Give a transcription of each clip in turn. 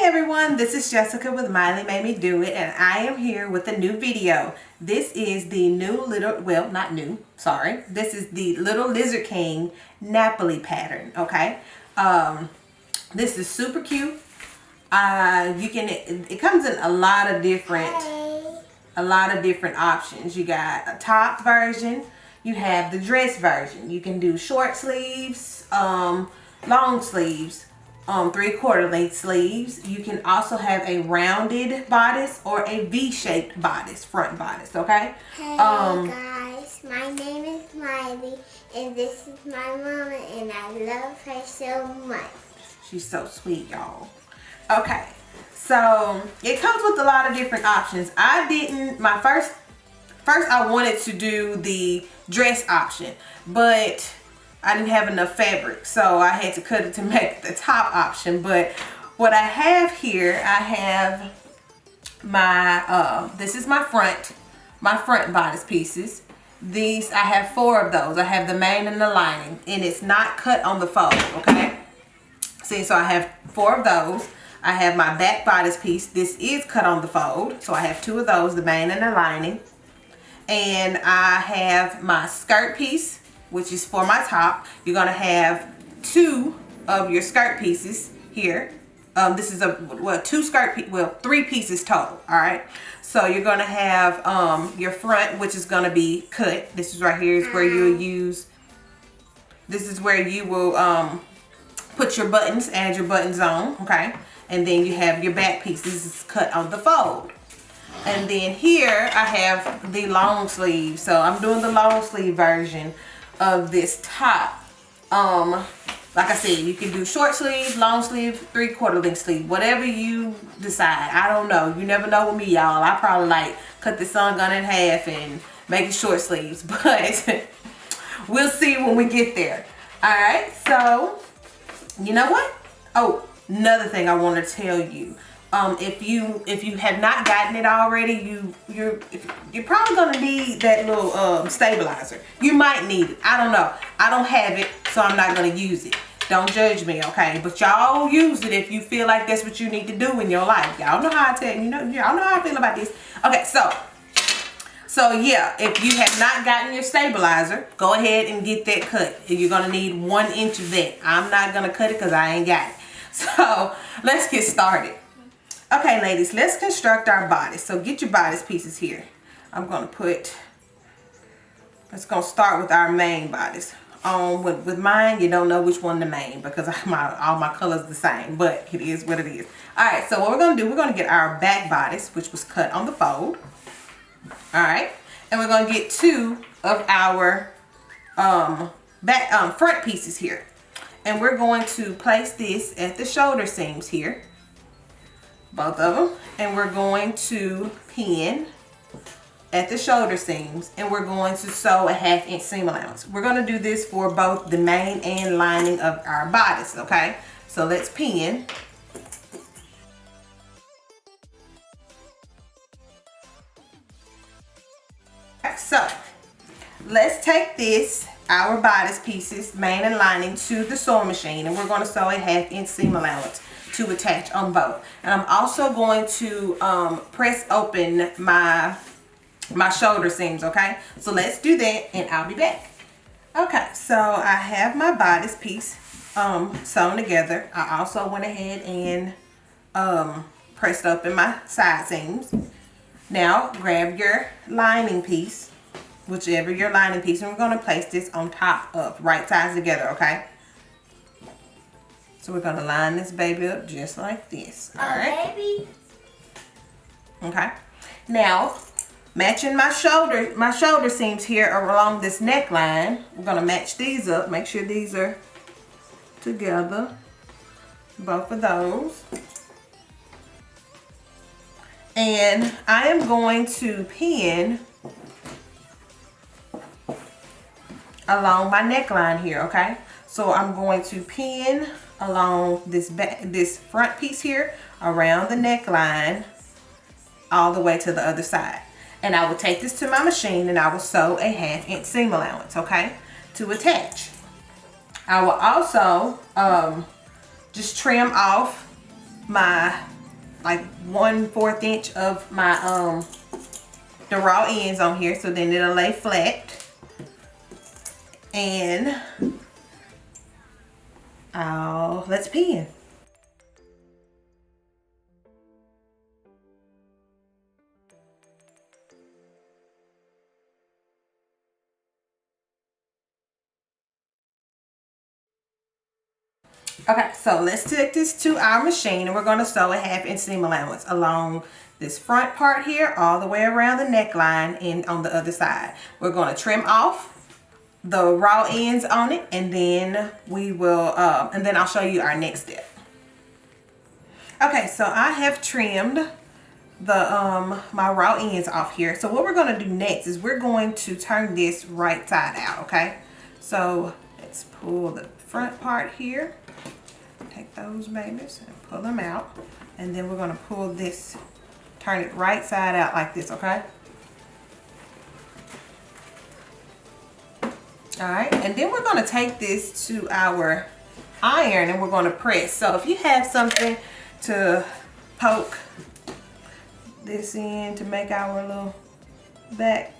everyone, this is Jessica with Miley Made Me Do It, and I am here with a new video. This is the new little, well, not new, sorry. This is the Little Lizard King Napoli pattern, okay? This is super cute. It comes in a lot of different options. You got a top version, you have the dress version. You can do short sleeves, long sleeves, 3/4 length sleeves. You can also have a rounded bodice or a V-shaped bodice, front bodice, okay? Hey guys, my name is Miley and this is my mama and I love her so much. She's so sweet, y'all. Okay, so it comes with a lot of different options. First I wanted to do the dress option, but I didn't have enough fabric, so I had to cut it to make the top option. But what I have here, I have my this is my front bodice pieces. These, I have 4 of those. I have the main and the lining, and it's not cut on the fold, okay? See, so I have 4 of those. I have my back bodice piece. This is cut on the fold, so I have 2 of those, the main and the lining. And I have my skirt piece, which is for my top. You're gonna have 2 of your skirt pieces here. This is 3 pieces total, all right? So you're gonna have your front, which is gonna be cut. This is right here is where you'll use, this is where you will put your buttons, add your buttons on, okay? And then you have your back piece. This is cut on the fold. And then here I have the long sleeve. So I'm doing the long sleeve version of this top. Like I said, you can do short sleeve, long sleeve, 3/4 length sleeve, whatever you decide. I don't know. You never know with me, y'all. I probably like cut the sun gun in half and make it short sleeves, but we'll see when we get there. All right, so you know what? Oh, another thing I want to tell you. If you have not gotten it already, you're probably gonna need that little stabilizer. You might need it. I don't know. I don't have it, so I'm not gonna use it. Don't judge me, okay? But y'all use it if you feel like that's what you need to do in your life. Y'all know how I tell you. Y'all know how I feel about this. Okay, so yeah, if you have not gotten your stabilizer, go ahead and get that cut. You're gonna need 1 inch of that. I'm not gonna cut it because I ain't got it. So let's get started. Okay, ladies, let's construct our bodice. So get your bodice pieces here. Let's go start with our main bodice. With mine, you don't know which one the main because all my colors the same, but it is what it is. All right, so what we're gonna do, we're gonna get our back bodice, which was cut on the fold. All right, and we're gonna get 2 of our front pieces here. And we're going to place this at the shoulder seams here. Both of them, and we're going to pin at the shoulder seams, and we're going to sew a 1/2 inch seam allowance. We're going to do this for both the main and lining of our bodice, okay? So let's pin. So let's take our bodice pieces, main and lining, to the sewing machine, and we're going to sew a 1/2 inch seam allowance to attach on both. And I'm also going to press open my shoulder seams, okay? So let's do that and I'll be back. Okay, so I have my bodice piece sewn together. I also went ahead and pressed open my side seams. Now grab your lining piece, whichever your lining piece, and we're going to place this on top of, right sides together, okay? So we're going to line this baby up just like this. All right. Baby. Okay. Now, matching my shoulder seams here along this neckline, we're going to match these up. Make sure these are together. Both of those. And I am going to pin along my neckline here, okay? So I'm going to pin along this front piece here around the neckline all the way to the other side. And I will take this to my machine and I will sew a 1/2 inch seam allowance, okay, to attach. I will also just trim off my like 1/4 inch of my the raw ends on here, so then it'll lay flat. And let's pin. Okay, so let's take this to our machine and we're going to sew a 1/2 inch seam allowance along this front part here all the way around the neckline and on the other side. We're going to trim off the raw ends on it, and then we will and then I'll show you our next step. Okay, so I have trimmed the my raw ends off here. So what we're going to do next is we're going to turn this right side out. Okay, so let's pull the front part here. Take those babies and pull them out, and then we're going to pull this, turn it right side out like this. Okay, all right, and then we're going to take this to our iron and we're going to press. So if you have something to poke this in to make our little back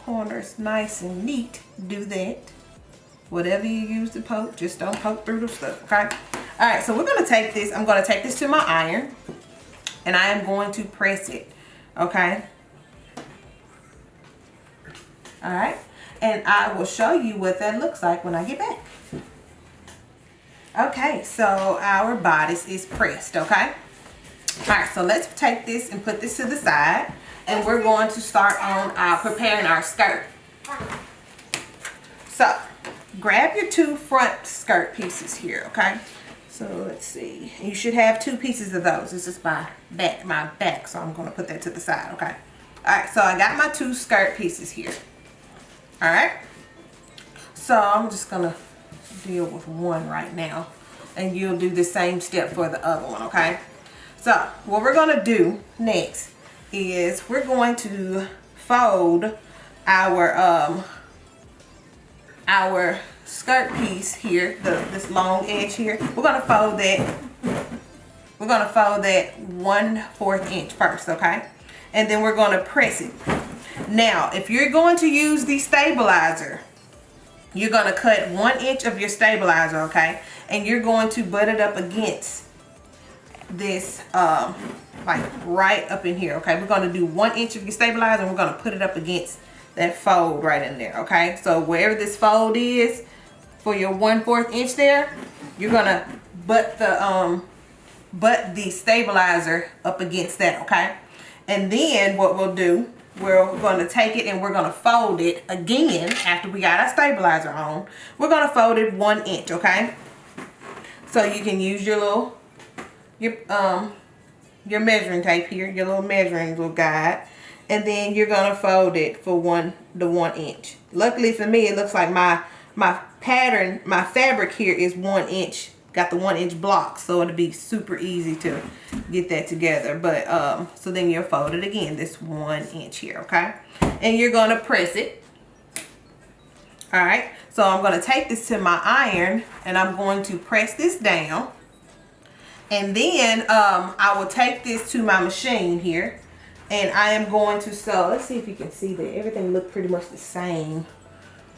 corners nice and neat, do that. Whatever you use to poke, just don't poke through the stuff. Okay, all right, so we're going to take this, I'm going to take this to my iron and I am going to press it. Okay, all right, and I will show you what that looks like when I get back. Okay, so our bodice is pressed. Okay, all right, so let's take this and put this to the side, and we're going to start on preparing our skirt. So grab your 2 front skirt pieces here. Okay, so let's see, you should have 2 pieces of those. This is my back, so I'm going to put that to the side. Okay, all right, so I got my 2 skirt pieces here. All right, so I'm just gonna deal with one right now, and you'll do the same step for the other one. Okay, so what we're gonna do next is we're going to fold our skirt piece here, this long edge here. We're gonna fold that. We're gonna fold that 1/4 inch first. Okay, and then we're gonna press it. Now, if you're going to use the stabilizer, you're going to cut 1 inch of your stabilizer, okay? And you're going to butt it up against this, like right up in here, okay? We're going to do 1 inch of your stabilizer and we're going to put it up against that fold right in there, okay? So wherever this fold is for your 1/4 inch there, you're going to butt the stabilizer up against that, okay? And then what we'll do, we're going to take it and we're going to fold it again after we got our stabilizer on. We're going to fold it 1 inch, okay? So you can use your measuring tape here, your little measuring little guide, and then you're going to fold it for 1 inch. Luckily for me, it looks like my pattern, my fabric here is 1 inch. Got the 1 inch block, so it'll be super easy to get that together. But so then you'll fold it again, this 1 inch here, okay? And you're gonna press it. All right, so I'm gonna take this to my iron and I'm going to press this down, and then I will take this to my machine here and I am going to sew. Let's see if you can see that everything looks pretty much the same.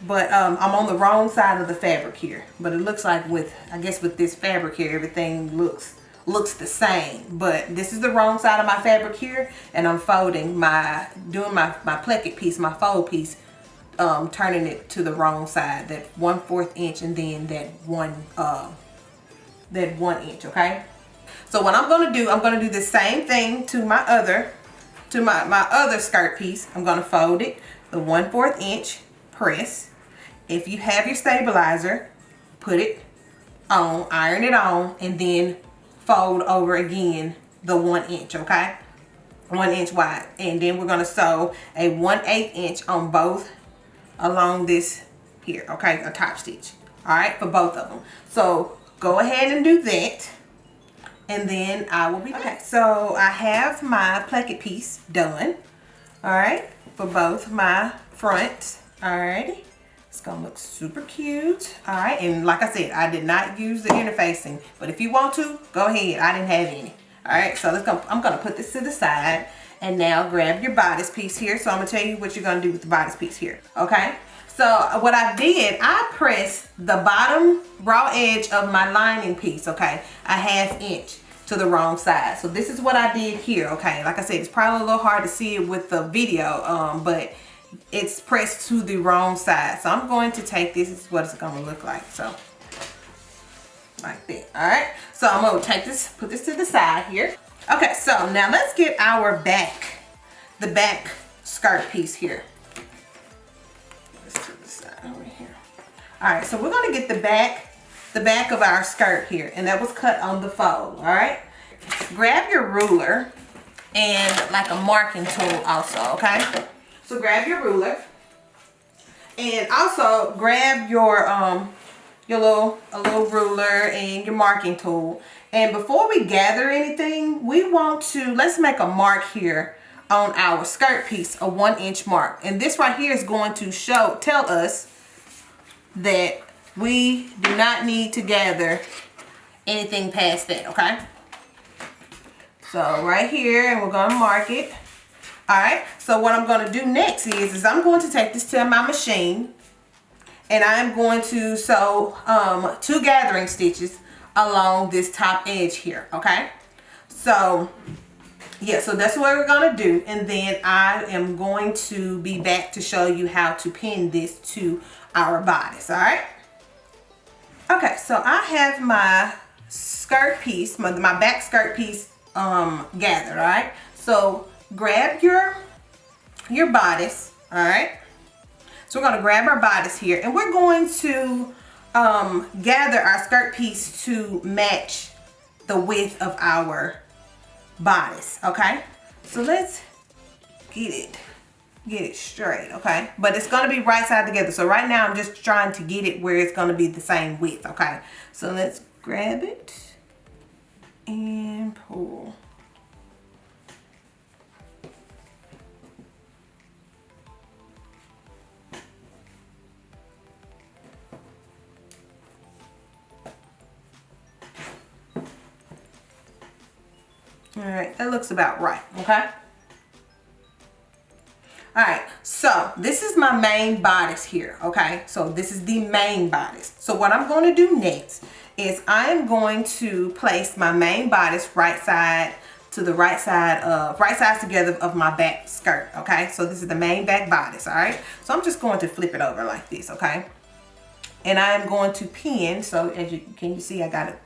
But I'm on the wrong side of the fabric here. But it looks like I guess with this fabric here, everything looks the same. But this is the wrong side of my fabric here, and I'm folding doing my placket piece, my fold piece, turning it to the wrong side, that 1/4 inch, and then that one inch. Okay. So what I'm gonna do, I'm gonna do the same thing to my other skirt piece. I'm gonna fold it the 1/4 inch, press. If you have your stabilizer, put it on, iron it on, and then fold over again the 1 inch, okay? 1 inch wide. And then we're gonna sew a 1/8 inch on both along this here, okay? A top stitch, all right, for both of them. So go ahead and do that, and then I will be back. Okay, so I have my placket piece done, all right, for both my fronts. Alrighty, it's gonna look super cute. All right, and like I said, I did not use the interfacing, but if you want to, go ahead. I didn't have any. All right, so I'm gonna put this to the side, and now grab your bodice piece here. So I'm gonna tell you what you're gonna do with the bodice piece here, okay? So what I did, I pressed the bottom raw edge of my lining piece, okay, a 1/2 inch to the wrong side. So this is what I did here, okay? Like I said, it's probably a little hard to see it with the video, but it's pressed to the wrong side. So I'm going to take this is what it's gonna look like. So like that. All right, so I'm gonna take this, put this to the side here. Okay, so now let's get our the back skirt piece here. This to the side over here. All right, so we're gonna get the back of our skirt here, and that was cut on the fold. All right, grab your ruler and like a marking tool also, okay? So grab your ruler and also grab your little ruler and your marking tool. And before we gather anything, we want to, let's make a mark here on our skirt piece, a 1-inch mark. And this right here is going to tell us that we do not need to gather anything past that, okay? So right here, and we're gonna mark it. All right, so what I'm gonna do next is I'm going to take this to my machine, and I'm going to sew 2 gathering stitches along this top edge here, okay? So yeah, so that's what we're gonna do, and then I am going to be back to show you how to pin this to our bodice. All right, okay, so I have my skirt piece, my back skirt piece gathered. All right, so grab your bodice. All right, so we're going to grab our bodice here, and we're going to gather our skirt piece to match the width of our bodice. Okay, so let's get it straight, okay? But it's going to be right side together. So right now I'm just trying to get it where it's going to be the same width, okay? So let's grab it and pull. All right, that looks about right, okay? All right, so this is my main bodice here, okay? So this is the main bodice. So what I'm going to do next is I'm going to place my main bodice right sides together of my back skirt, okay? So this is the main back bodice, all right? So I'm just going to flip it over like this, okay? And I'm going to pin, so as can you see I got it.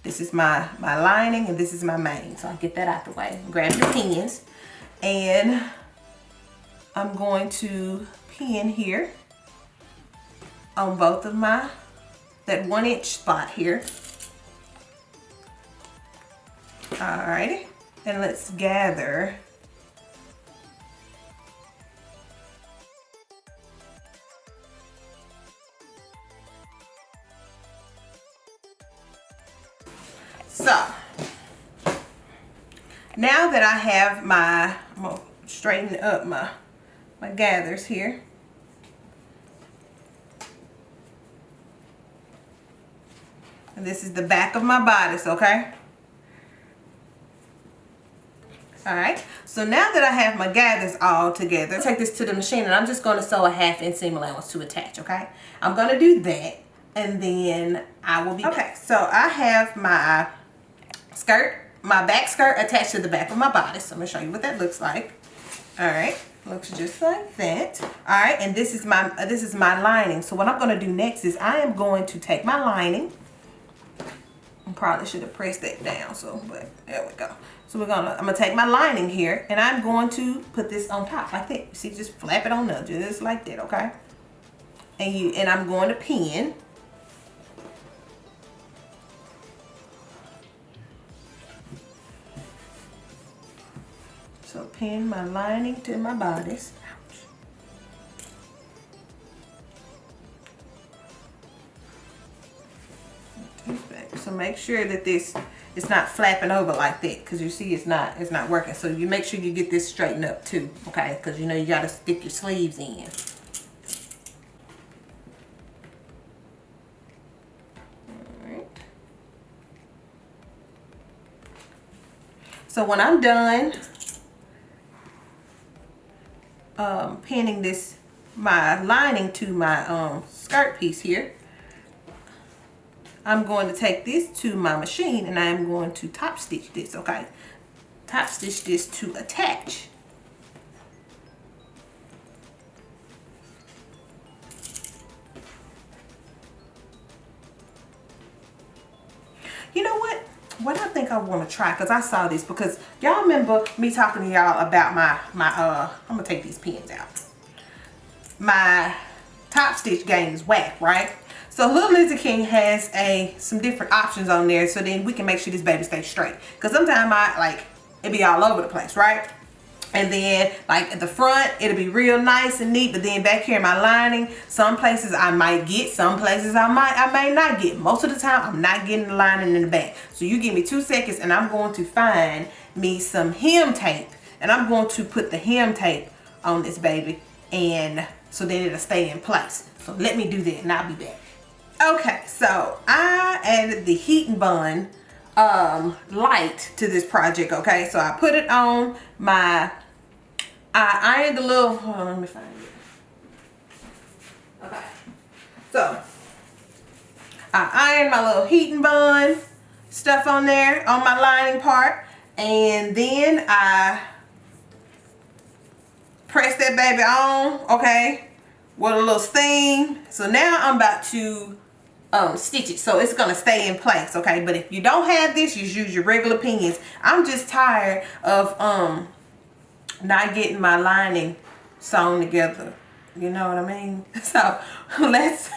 This is my lining and this is my main. So I'll get that out the way. Grab your pins, and I'm going to pin here on both of that 1-inch spot here. Alrighty, and let's gather. So now that I have I'm gonna straighten up my gathers here. And this is the back of my bodice, okay? All right, so now that I have my gathers all together, take this to the machine, and I'm just going to sew a 1/2 inch seam allowance to attach, okay? I'm going to do that, and then I will be back. Okay, so I have my back skirt attached to the back of my bodice. I'm going to show you what that looks like. All right, looks just like that. All right, and this is my lining. So what I'm going to do next is I am going to take my lining. I probably should have pressed that down, but there we go. So I'm gonna take my lining here, and I'm going to put this on top like that. See, just flap it on up, just like that, okay? And I'm going to pin. So pin my lining to my bodice. So make sure that it's not flapping over like that, because you see it's not working. So you make sure you get this straightened up too, okay? Because you know you got to stick your sleeves in. All right. So when I'm done pinning my lining to my skirt piece here, I'm going to take this to my machine and I'm going to top stitch this, okay? Top stitch this to attach. You know what? What I think I want to try, because I saw this, because y'all remember me talking to y'all about my I'm gonna take these pins out. My top stitch game is whack, right? So Little Lizzy King has some different options on there, so then we can make sure this baby stays straight. Because sometimes it be all over the place, right? And then like at the front, it'll be real nice and neat, but then back here in my lining, some places I might get, some places I may not get. Most of the time, I'm not getting the lining in the back. So you give me 2 seconds and I'm going to find me some hem tape, and I'm going to put the hem tape on this baby, and so then it'll stay in place. So let me do that and I'll be back. Okay, so I added the heat and bond light to this project, okay? So I put it on I ironed the little, hold on, let me find it. Okay, so I ironed my little heat and bond stuff on there on my lining part, and then I pressed that baby on, okay, with a little steam. So now I'm about to stitch it, so it's gonna stay in place, okay? But if you don't have this, just use your regular pins. I'm just tired of not getting my lining sewn together, you know what I mean? So let's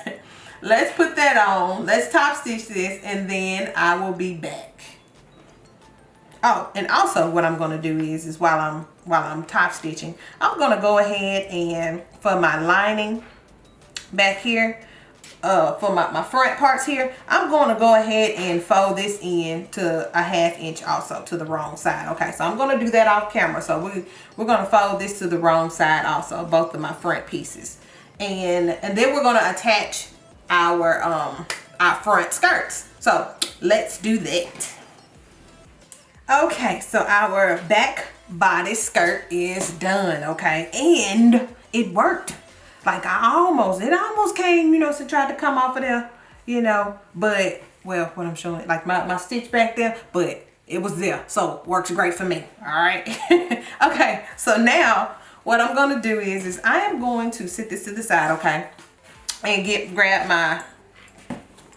put that on, let's top stitch this, and then I will be back. Oh, and also what I'm gonna do is while I'm top stitching, I'm gonna go ahead and for my lining back here, for my front parts here, I'm going to go ahead and fold this in to a 1/2 inch also to the wrong side. Okay, so I'm going to do that off camera. So we're going to fold this to the wrong side also, both of my front pieces, and then we're going to attach our front skirts. So let's do that. Okay, so our back bodice skirt is done, okay, and it worked. Like it almost came, to try to come off of there, but, well, what I'm showing, like my stitch back there, but it was there. So works great for me, all right? Okay, so now what I'm gonna do is I am going to sit this to the side, okay? And grab my,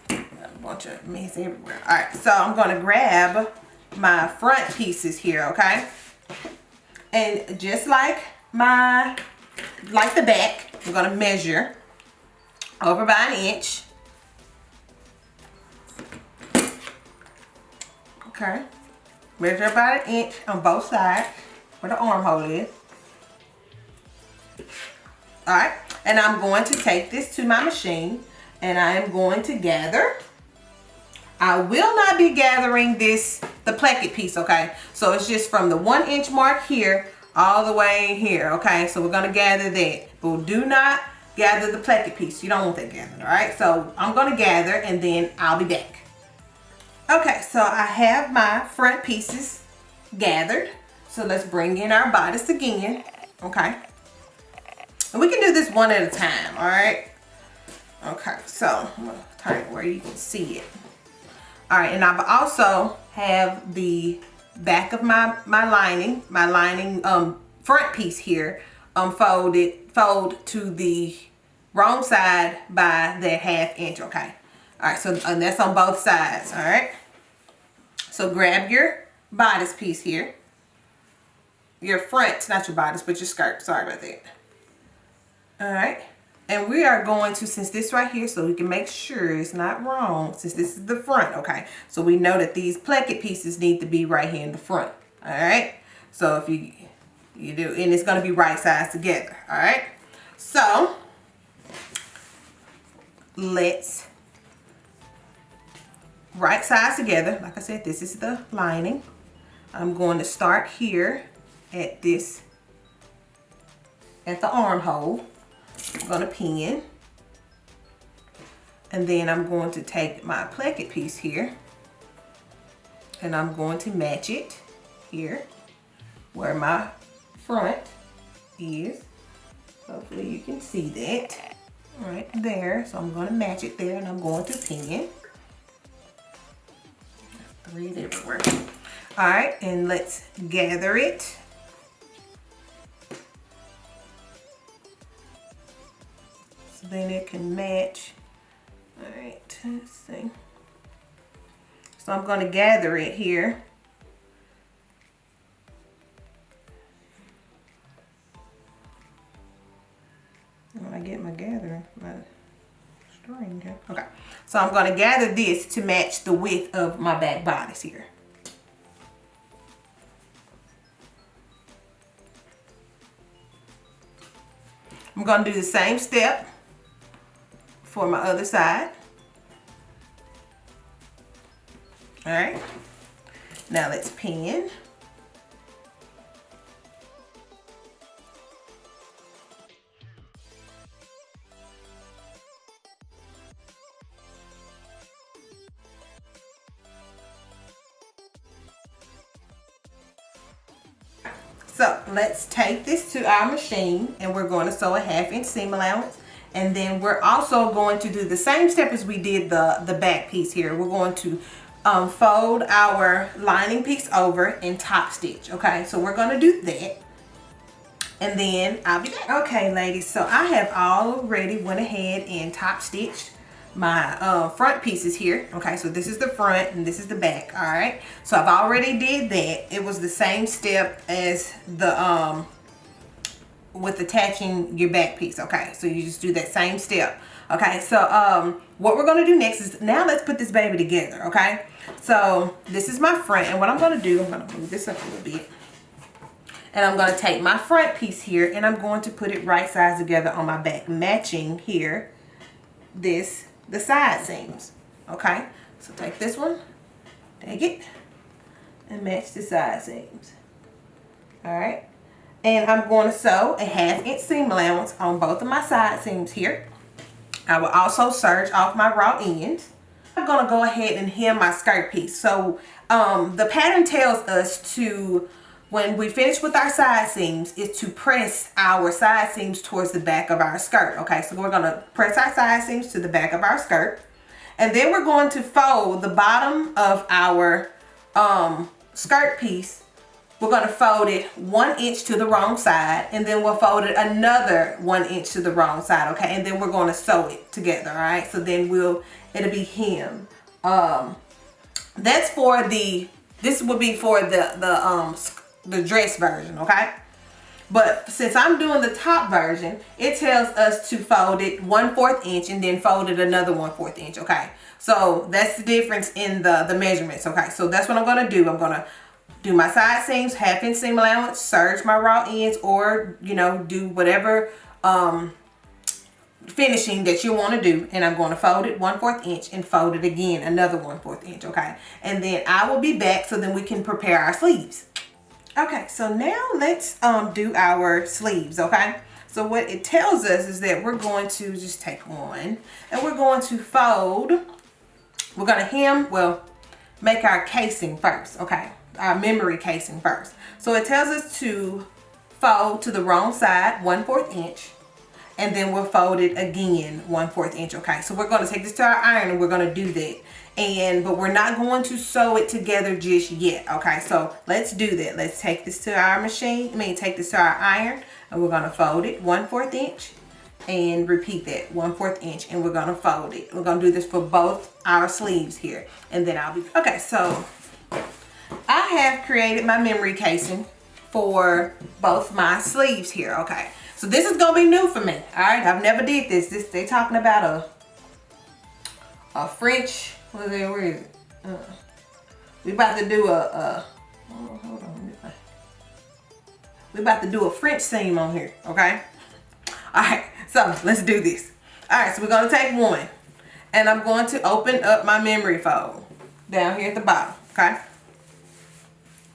a bunch of mess everywhere. All right, so I'm gonna grab my front pieces here, okay? And just like the back, I'm gonna measure over by 1 inch. Okay, measure about 1 inch on both sides where the armhole is. All right, and I'm going to take this to my machine and I am going to gather. I will not be gathering the placket piece, okay? So it's just from the 1 inch mark here all the way here, okay? So we're gonna gather that, but do not gather the placket piece. You don't want that gathered, all right? So I'm gonna gather and then I'll be back. Okay, so I have my front pieces gathered. So let's bring in our bodice again, okay? And we can do this one at a time, all right? Okay, so I'm gonna turn it where you can see it. All right, and I've also have the back of my lining front piece here fold to the wrong side by that 1/2 inch, okay? All right, so and that's on both sides, all right? So grab your bodice piece here, your front, not your bodice, but your skirt, sorry about that. All right, and we are going to, since this right here, so we can make sure it's not wrong, since this is the front, okay? So we know that these placket pieces need to be right here in the front, all right? So if you do, and it's gonna be right sides together, all right? So let's right sides together. Like I said, this is the lining. I'm going to start here at the armhole. I'm going to pin, and then I'm going to take my placket piece here and I'm going to match it here where my front is. Hopefully you can see that right there. So I'm going to match it there, and I'm going to pin. Thread everywhere. All right, and let's gather it. So then it can match. All right, let's see. So I'm going to gather it here. When I get my gathering, my string here. Okay, so I'm going to gather this to match the width of my back bodice here. I'm going to do the same step for my other side. All right, now let's pin. So let's take this to our machine, and we're going to sew a 1/2-inch seam allowance. And then we're also going to do the same step as we did the back piece here. We're going to fold our lining piece over and top stitch. Okay, so we're going to do that. And then I'll be back. Okay, ladies, so I have already went ahead and top stitched my front pieces here. Okay, so this is the front and this is the back. All right, so I've already did that. It was the same step as the with attaching your back piece. Okay, so you just do that same step. Okay, so what we're going to do next is, now let's put this baby together. Okay, so this is my front, and what I'm going to do, I'm going to move this up a little bit, and I'm going to take my front piece here and I'm going to put it right sides together on my back, matching here the side seams. Okay, so take this one, take it, and match the side seams. All right, and I'm going to sew a 1/2-inch seam allowance on both of my side seams here. I will also serge off my raw ends. I'm going to go ahead and hem my skirt piece. So the pattern tells us to, when we finish with our side seams, is to press our side seams towards the back of our skirt. Okay, so we're going to press our side seams to the back of our skirt. And then we're going to fold the bottom of our skirt piece. We're going to fold it 1 inch to the wrong side, and then we'll fold it another 1 inch to the wrong side. Okay, and then we're going to sew it together. All right, so then it'll be hem. That's for this will be for the dress version. Okay, but since I'm doing the top version, it tells us to fold it 1/4 inch and then fold it another 1/4 inch. Okay, so that's the difference in the measurements. Okay, so that's what I'm going to do. I'm going to do my side seams, 1/2-inch seam allowance, serge my raw ends, or do whatever finishing that you want to do, and I'm going to fold it 1/4 inch and fold it again another 1/4 inch. Okay, and then I will be back so then we can prepare our sleeves. Okay, so now let's do our sleeves. Okay, so what it tells us is that we're going to just take one and we're going to fold. We're going to hem, make our casing first. Okay, our memory casing first. So it tells us to fold to the wrong side 1/4 inch, and then we'll fold it again 1/4 inch. Okay, so we're going to take this to our iron and we're going to do that, but we're not going to sew it together just yet. Okay, so let's do that. Let's take this to our machine, take this to our iron, and we're going to fold it 1/4 inch and repeat that 1/4 inch, and we're going to fold it. We're going to do this for both our sleeves here, and then I'll be okay. So I have created my memory casing for both my sleeves here. Okay, so this is gonna be new for me. All right, I've never did this. They talking about a French. Where is it? We about to do hold on. We about to do a French seam on here. Okay. All right, so let's do this. All right, so we're gonna take one, and I'm going to open up my memory fold down here at the bottom. Okay.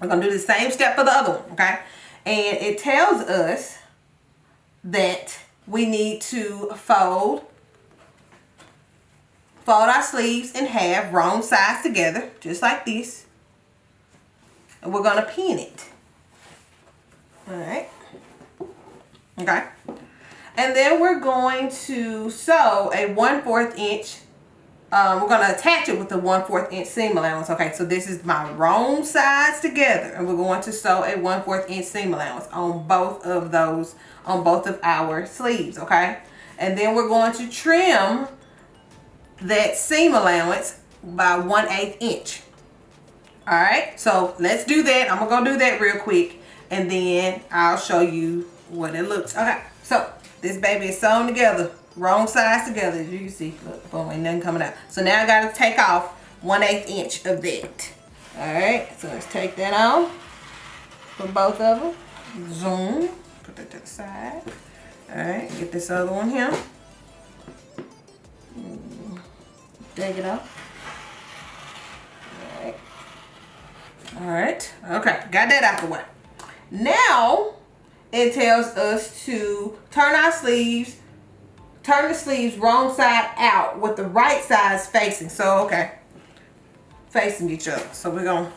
We're going to do the same step for the other one, okay? And it tells us that we need to fold our sleeves in half, wrong sides together, just like this. and we're gonna pin it. All right. Okay. And then we're going to sew a 1/4 inch. We're gonna attach it with a 1/4 inch seam allowance. Okay, so this is my wrong sides together, and we're going to sew a 1/4 inch seam allowance on both of those, on both of our sleeves. Okay, and then we're going to trim that seam allowance by 1/8 inch. All right, so let's do that. I'm gonna go do that real quick, and then I'll show you what it looks. Okay, so this baby is sewn together, wrong sides together, as you can see. Look, boom, ain't nothing coming out. So now I gotta take off 1/8 inch of that. All right, so let's take that off for both of them. Zoom, put that to the side. All right, get this other one here. Take it off. All right. All right, okay, got that out the way. Now it tells us to turn our sleeves, turn the sleeves wrong side out with the right side facing. So, okay, facing each other. So we're gonna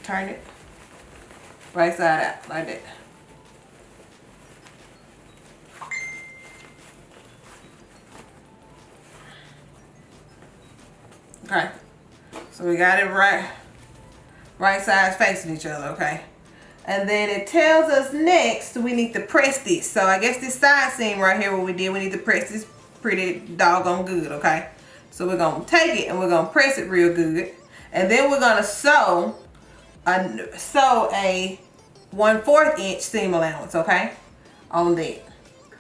turn it right side out like that. Okay, so we got it right sides facing each other. Okay, and then it tells us next we need to press this. So I guess this side seam right here, what we did, we need to press this pretty doggone good. Okay, so we're gonna take it and we're gonna press it real good, and then we're gonna sew a 1/4 inch seam allowance. Okay, on that.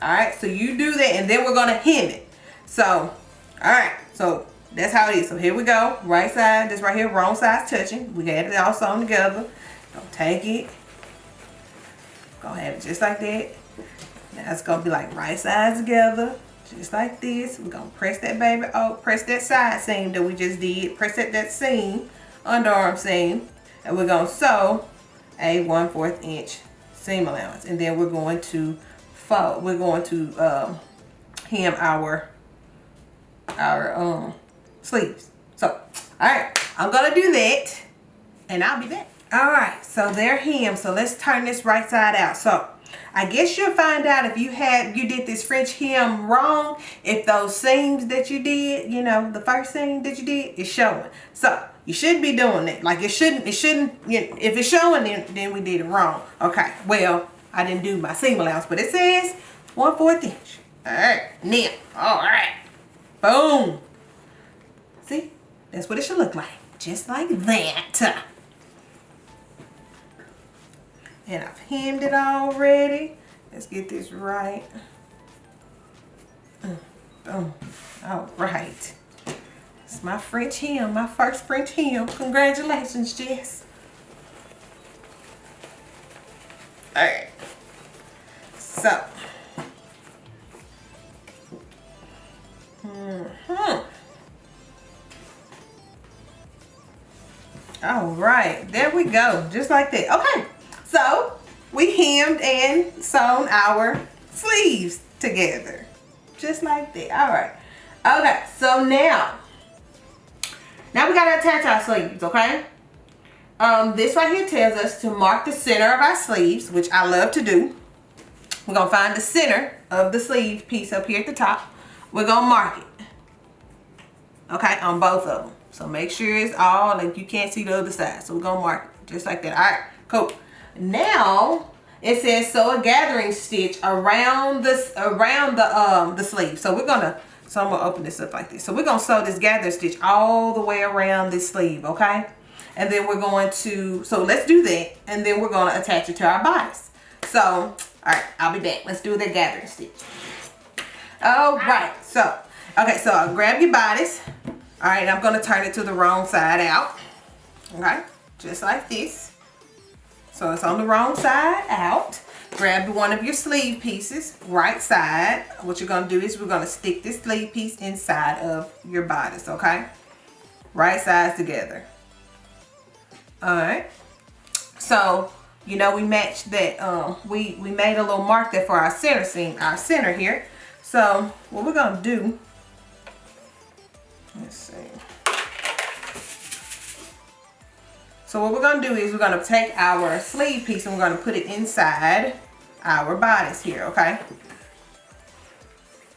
All right, so you do that, and then we're gonna hem it. So, all right, so that's how it is. So here we go, right side, this right here, wrong sides touching. We got it all sewn together. Gonna take it, gonna have it just like that. Now it's gonna be like right sides together, just like this. We're gonna press that baby out, press that side seam that we just did, press that seam, underarm seam, and we're gonna sew a 1/4 inch seam allowance. And then we're going to fold, we're going to hem our sleeves. So, all right, I'm gonna do that and I'll be back. All right, so they're hemmed. So let's turn this right side out. So I guess you'll find out if you did this French hem wrong, if those seams that you did, you know, the first seam that you did is showing. So you should be doing that. Like it shouldn't, you know, if it's showing, then we did it wrong. Okay, well, I didn't do my seam allowance, but it says 1/4 inch. All right, now, all right, boom. See, that's what it should look like, just like that. And I've hemmed it already. Let's get this right. Boom. All right. It's my French hem, my first French hem. Congratulations, Jess. All right. So. All right, there we go, just like that. Okay, so we hemmed and sewn our sleeves together, just like that. All right, okay, so now we gotta attach our sleeves. Okay, this right here tells us to mark the center of our sleeves, which I love to do. We're gonna find the center of the sleeve piece up here at the top. We're gonna mark it, okay, on both of them. So make sure it's all, like you can't see the other side. So we're gonna mark it just like that. All right, cool. Now it says sew a gathering stitch around the sleeve. So I'm gonna open this up like this. So we're gonna sew this gathering stitch all the way around this sleeve, okay? And then we're going to, so let's do that, and then we're gonna attach it to our bodice. So, all right, I'll be back. Let's do the gathering stitch. All right, so, okay, so I'll grab your bodice. All right, I'm gonna turn it to the wrong side out, okay? Just like this. So it's on the wrong side out. Grab one of your sleeve pieces, right side. What you're gonna do is we're gonna stick this sleeve piece inside of your bodice, okay? Right sides together. All right. So, you know, we matched that, we made a little mark there for our center seam, our center here. So what we're gonna do, let's see. So what we're gonna do is we're gonna take our sleeve piece and we're gonna put it inside our bodice here, okay?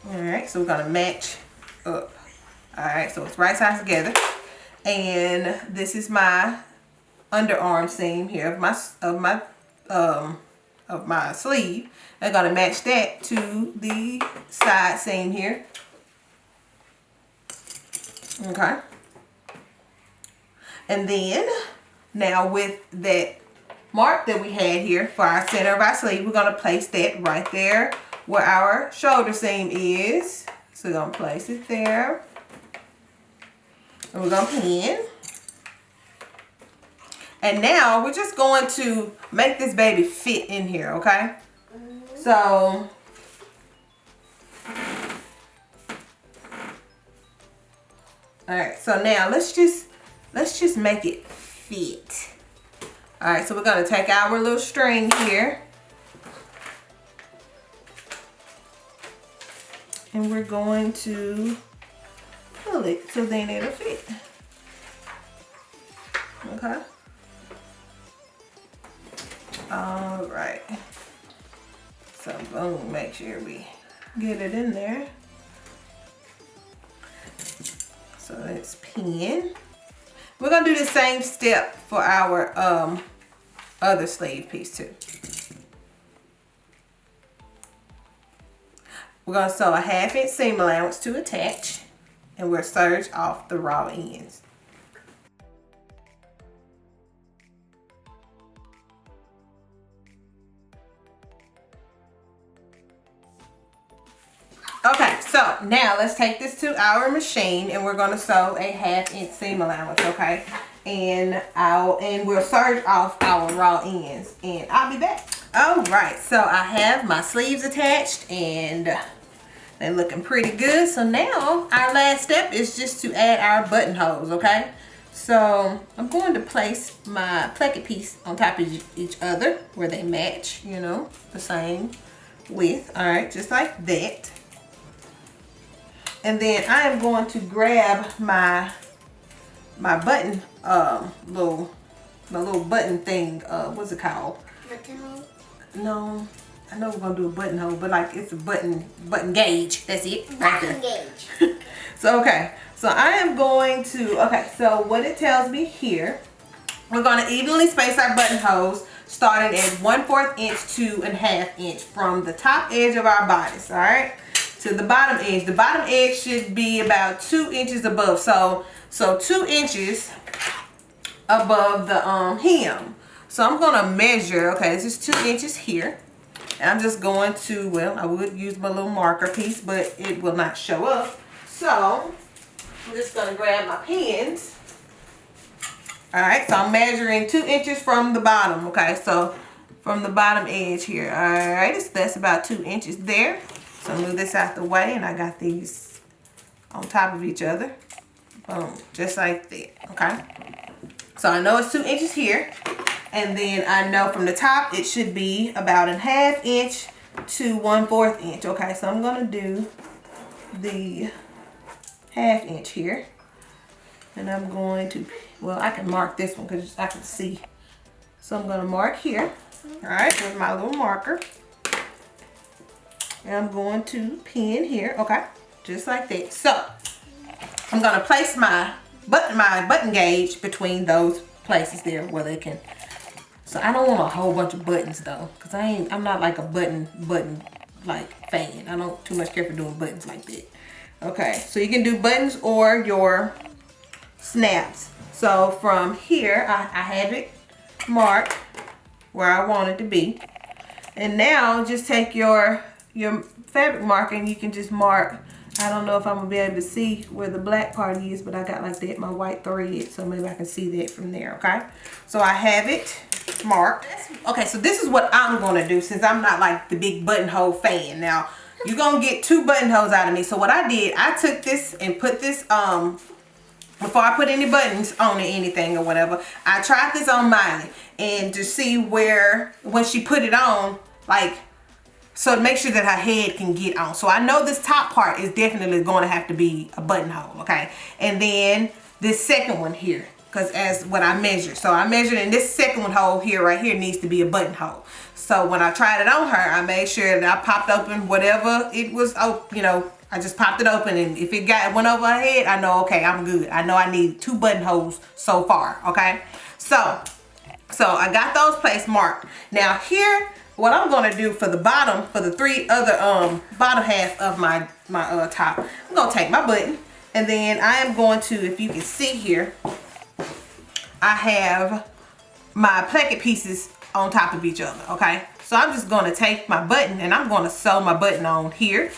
All right, so we're gonna match up. All right, so it's right sides together. And this is my underarm seam here of my sleeve. I'm gonna match that to the side seam here. Okay. And then now with that mark that we had here for our center of our sleeve, we're gonna place that right there where our shoulder seam is. So we're gonna place it there. And we're gonna pin. And now we're just going to make this baby fit in here, okay? So alright, so now let's just make it fit. Alright, so we're gonna take our little string here. And we're going to pull it so then it'll fit. Okay. Alright. So boom, make sure we get it in there. So let's pin. We're gonna do the same step for our other sleeve piece too. We're gonna sew a 1/2 inch seam allowance to attach, and we'll serge off the raw ends. Okay, so now let's take this to our machine and we're gonna sew a 1/2 inch seam allowance, okay? And we'll serge off our raw ends, and I'll be back. All right, so I have my sleeves attached and they're looking pretty good. So now our last step is just to add our buttonholes, okay? So I'm going to place my placket piece on top of each other where they match, you know, the same width. All right, just like that. And then I am going to grab my button, little button thing. What's it called? Buttonhole? No, I know we're gonna do a buttonhole, but like it's a button gauge. That's it, right there. Button gauge. So okay, so I am going to, okay, so what it tells me here, we're gonna evenly space our buttonholes starting at 1/4 inch to 1/2 inch from the top edge of our bodice, all right, to the bottom edge. The bottom edge should be about 2 inches above, so 2 inches above the hem. So I'm gonna measure, okay, this is 2 inches here. And I'm just going to, well, I would use my little marker piece, but it will not show up. So I'm just gonna grab my pins. All right, so I'm measuring 2 inches from the bottom, okay? So from the bottom edge here, all right, that's about 2 inches there. So move this out the way, and I got these on top of each other. Boom, just like that, okay? So I know it's 2 inches here. And then I know from the top it should be about 1/2 inch to 1/4 inch. Okay, so I'm gonna do the 1/2 inch here. And I'm going to, well, I can mark this one because I can see. So I'm gonna mark here. All right, with my little marker. And I'm going to pin here, okay, just like that. So I'm gonna place my button gauge between those places there where they can. So I don't want a whole bunch of buttons though, because I'm not like a button like fan. I don't too much care for doing buttons like that. Okay, so you can do buttons or your snaps. So from here, I have it marked where I want it to be. And now just take your fabric marker and you can just mark. I don't know if I'm gonna be able to see where the black part is, but I got like that, my white thread, so maybe I can see that from there, okay? So I have it marked. Okay, so this is what I'm gonna do since I'm not like the big buttonhole fan. Now, you're gonna get 2 buttonholes out of me. So what I did, I took this and put this, before I put any buttons on it, anything or whatever, I tried this on Miley and to see where, when she put it on, like, so to make sure that her head can get on. So I know this top part is definitely going to have to be a buttonhole, okay? And then this second one here, because as what I measured. So I measured, and this second one hole here, right here, needs to be a buttonhole. So when I tried it on her, I made sure that I popped open whatever it was, you know, I just popped it open, and if it went over her head, I know, okay, I'm good. I know I need 2 buttonholes so far, okay? So I got those places marked. Now here, what I'm gonna do for the bottom, for the 3 other bottom half of my top, I'm gonna take my button, and then I am going to, if you can see here, I have my placket pieces on top of each other, okay? So I'm just gonna take my button and I'm gonna sew my button on here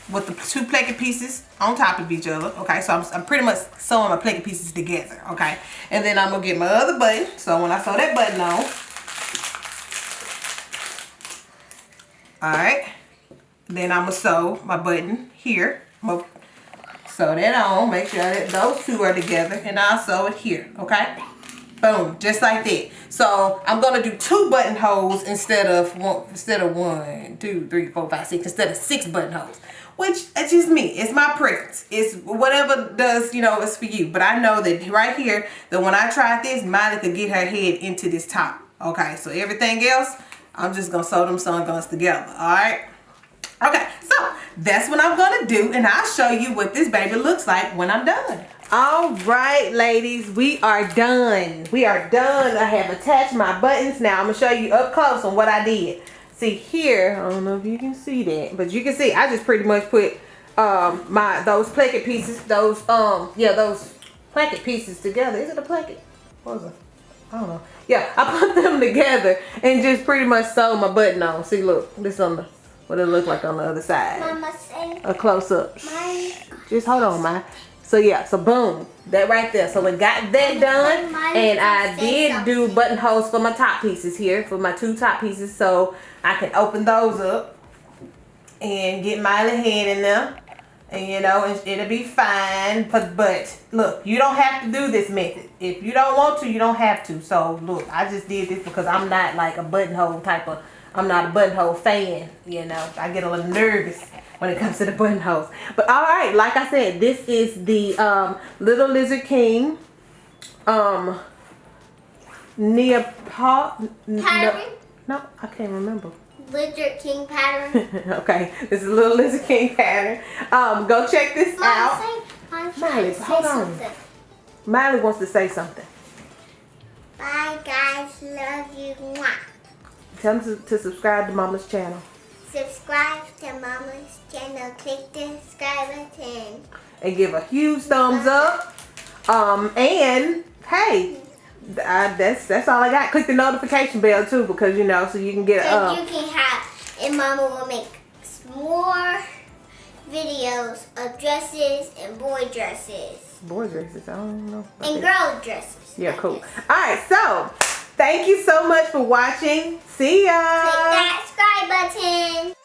with the 2 placket pieces on top of each other, okay? So I'm pretty much sewing my placket pieces together, okay? And then I'm gonna get my other button. So when I sew that button on, all right, then I'm gonna sew my button here. I'm gonna sew that on, make sure that those 2 are together, and I'll sew it here, okay? Boom, just like that. So I'm gonna do 2 buttonholes instead of 1, 2, 3, 4, 5, 6, instead of 6 buttonholes. Which, it's just me. It's my preference. It's whatever does, you know, it's for you. But I know that right here, that when I tried this, Miley could get her head into this top. Okay, so everything else, I'm just gonna sew them sewn guns together. Alright? Okay, so that's what I'm gonna do, and I'll show you what this baby looks like when I'm done. All right, ladies, we are done. We are done. I have attached my buttons. Now I'm gonna show you up close on what I did. See here, I don't know if you can see that, but you can see I just pretty much put those placket pieces, those placket pieces together. Is it a placket? What was it? I don't know. Yeah, I put them together and just pretty much sewed my button on. See, look, this on the what it look like on the other side. Mama, say a close up. Just hold on, Ma. So yeah, so boom, that right there. So we got that done, and I did do buttonholes for my top pieces here, for my 2 top pieces, so I can open those up and get Miley hand in there, and you know, it'll be fine. But look, you don't have to do this method. If you don't want to, you don't have to. So look, I just did this because I'm not like a buttonhole type of, I'm not a buttonhole fan, you know. I get a little nervous when it comes to the buttonholes. But all right, like I said, this is the Little Lizard King pattern? No, I can't remember. Lizard King pattern. Okay, this is a Little Lizard King pattern. Go check this out. Miley, hold on. Miley wants to say something. Bye guys, love you. Mwah. Tell them to subscribe to Mama's channel. Subscribe to Mama's channel. Click the subscribe button. And give a huge thumbs up. And hey, that's all I got. Click the notification bell too, because you know, so you can get you can have, and Mama will make more videos of dresses and boy dresses. Boy dresses, I don't know. And girl dresses. Yeah, cool. Alright, so thank you so much for watching. See ya. Click that subscribe button.